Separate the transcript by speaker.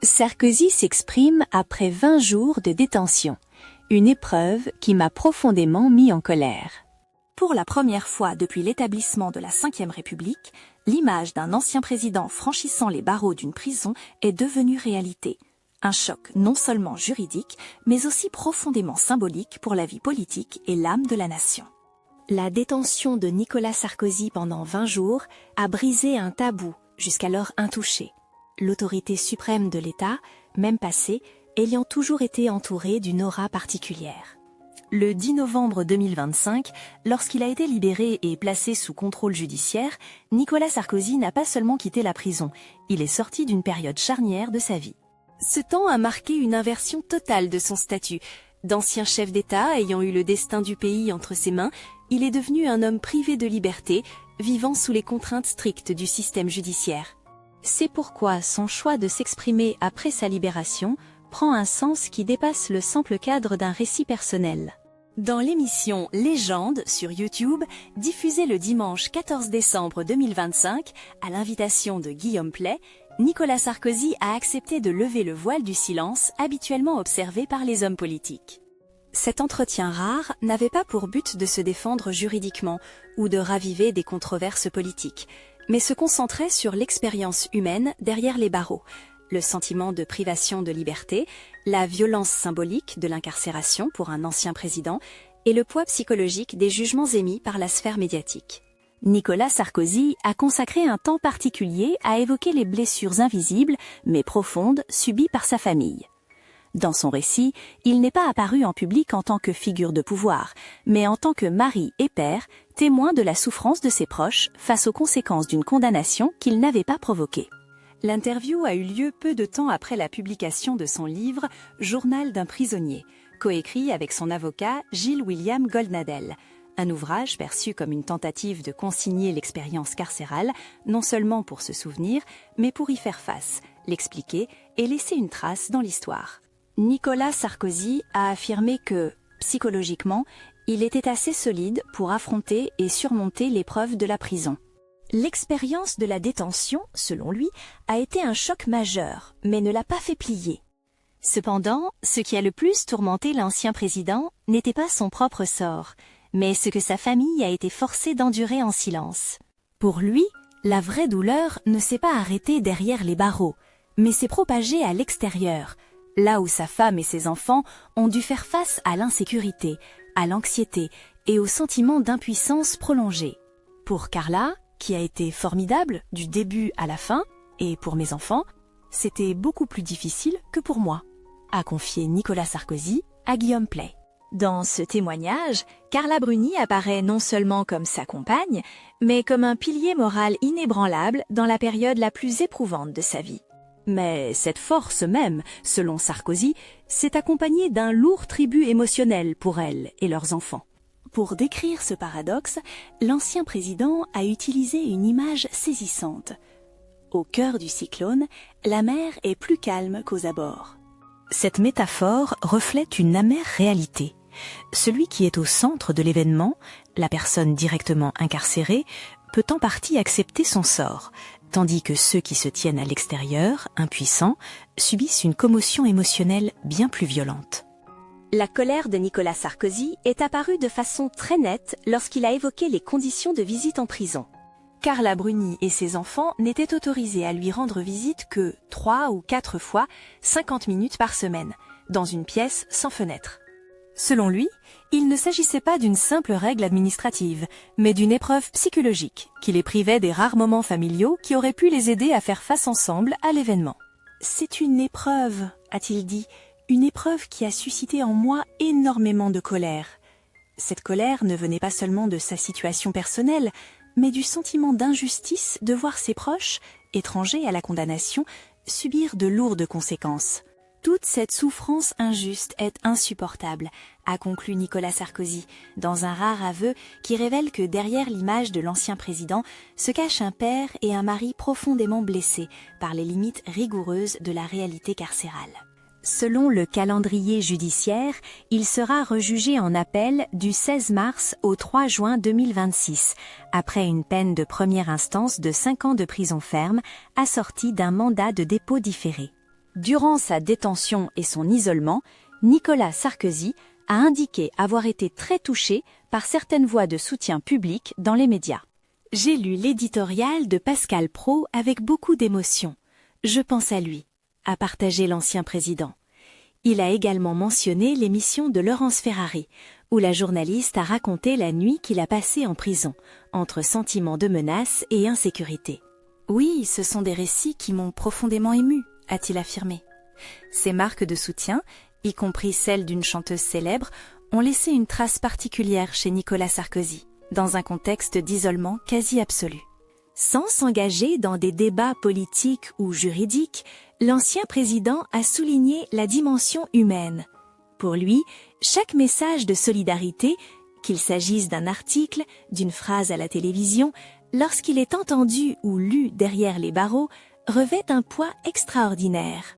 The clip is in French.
Speaker 1: Sarkozy s'exprime après 20 jours de détention. Une épreuve qui m'a profondément mis en colère.
Speaker 2: Pour la première fois depuis l'établissement de la Ve République, l'image d'un ancien président franchissant les barreaux d'une prison est devenue réalité. Un choc non seulement juridique, mais aussi profondément symbolique pour la vie politique et l'âme de la nation.
Speaker 1: La détention de Nicolas Sarkozy pendant 20 jours a brisé un tabou, jusqu'alors intouché. L'autorité suprême de l'État, même passée, ayant toujours été entourée d'une aura particulière.
Speaker 2: Le 10 novembre 2025, lorsqu'il a été libéré et placé sous contrôle judiciaire, Nicolas Sarkozy n'a pas seulement quitté la prison, il est sorti d'une période charnière de sa vie.
Speaker 1: Ce temps a marqué une inversion totale de son statut. D'ancien chef d'État ayant eu le destin du pays entre ses mains, il est devenu un homme privé de liberté, vivant sous les contraintes strictes du système judiciaire. C'est pourquoi son choix de s'exprimer après sa libération prend un sens qui dépasse le simple cadre d'un récit personnel. Dans l'émission Légende sur YouTube, diffusée le dimanche 14 décembre 2025, à l'invitation de Guillaume Pley, Nicolas Sarkozy a accepté de lever le voile du silence habituellement observé par les hommes politiques. Cet entretien rare n'avait pas pour but de se défendre juridiquement ou de raviver des controverses politiques, mais se concentrait sur l'expérience humaine derrière les barreaux, le sentiment de privation de liberté, la violence symbolique de l'incarcération pour un ancien président et le poids psychologique des jugements émis par la sphère médiatique. Nicolas Sarkozy a consacré un temps particulier à évoquer les blessures invisibles mais profondes subies par sa famille. Dans son récit, il n'est pas apparu en public en tant que figure de pouvoir, mais en tant que mari et père, témoin de la souffrance de ses proches face aux conséquences d'une condamnation qu'il n'avait pas provoquée. L'interview a eu lieu peu de temps après la publication de son livre « Journal d'un prisonnier », coécrit avec son avocat Gilles William Goldnadel, un ouvrage perçu comme une tentative de consigner l'expérience carcérale, non seulement pour se souvenir, mais pour y faire face, l'expliquer et laisser une trace dans l'histoire. Nicolas Sarkozy a affirmé que, psychologiquement, il était assez solide pour affronter et surmonter l'épreuve de la prison. L'expérience de la détention, selon lui, a été un choc majeur, mais ne l'a pas fait plier. Cependant, ce qui a le plus tourmenté l'ancien président n'était pas son propre sort, mais ce que sa famille a été forcée d'endurer en silence. Pour lui, la vraie douleur ne s'est pas arrêtée derrière les barreaux, mais s'est propagée à l'extérieur, là où sa femme et ses enfants ont dû faire face à l'insécurité, à l'anxiété et au sentiment d'impuissance prolongée. Pour Carla, qui a été formidable du début à la fin, et pour mes enfants, c'était beaucoup plus difficile que pour moi, a confié Nicolas Sarkozy à Guillaume Pley. Dans ce témoignage, Carla Bruni apparaît non seulement comme sa compagne, mais comme un pilier moral inébranlable dans la période la plus éprouvante de sa vie. Mais cette force même, selon Sarkozy, s'est accompagnée d'un lourd tribut émotionnel pour elle et leurs enfants. Pour décrire ce paradoxe, l'ancien président a utilisé une image saisissante. Au cœur du cyclone, la mer est plus calme qu'aux abords. Cette métaphore reflète une amère réalité. Celui qui est au centre de l'événement, la personne directement incarcérée, peut en partie accepter son sort, tandis que ceux qui se tiennent à l'extérieur, impuissants, subissent une commotion émotionnelle bien plus violente. La colère de Nicolas Sarkozy est apparue de façon très nette lorsqu'il a évoqué les conditions de visite en prison. Carla Bruni et ses enfants n'étaient autorisés à lui rendre visite que 3 ou 4 fois, 50 minutes par semaine, dans une pièce sans fenêtre. Selon lui, il ne s'agissait pas d'une simple règle administrative, mais d'une épreuve psychologique qui les privait des rares moments familiaux qui auraient pu les aider à faire face ensemble à l'événement. « C'est une épreuve », a-t-il dit, une épreuve qui a suscité en moi énormément de colère. Cette colère ne venait pas seulement de sa situation personnelle, mais du sentiment d'injustice de voir ses proches, étrangers à la condamnation, subir de lourdes conséquences. Toute cette souffrance injuste est insupportable, a conclu Nicolas Sarkozy, dans un rare aveu qui révèle que derrière l'image de l'ancien président se cachent un père et un mari profondément blessés par les limites rigoureuses de la réalité carcérale. Selon le calendrier judiciaire, il sera rejugé en appel du 16 mars au 3 juin 2026, après une peine de première instance de 5 ans de prison ferme, assortie d'un mandat de dépôt différé.
Speaker 2: Durant sa détention et son isolement, Nicolas Sarkozy a indiqué avoir été très touché par certaines voix de soutien public dans les médias.
Speaker 1: J'ai lu l'éditorial de Pascal Praud avec beaucoup d'émotion. Je pense à lui, a partagé l'ancien président. Il a également mentionné l'émission de Laurence Ferrari, où la journaliste a raconté la nuit qu'il a passée en prison, entre sentiments de menace et insécurité.
Speaker 2: Oui, ce sont des récits qui m'ont profondément ému, a-t-il affirmé. Ces marques de soutien, y compris celles d'une chanteuse célèbre, ont laissé une trace particulière chez Nicolas Sarkozy, dans un contexte d'isolement quasi absolu.
Speaker 1: Sans s'engager dans des débats politiques ou juridiques, l'ancien président a souligné la dimension humaine. Pour lui, chaque message de solidarité, qu'il s'agisse d'un article, d'une phrase à la télévision, lorsqu'il est entendu ou lu derrière les barreaux, revêt un poids extraordinaire.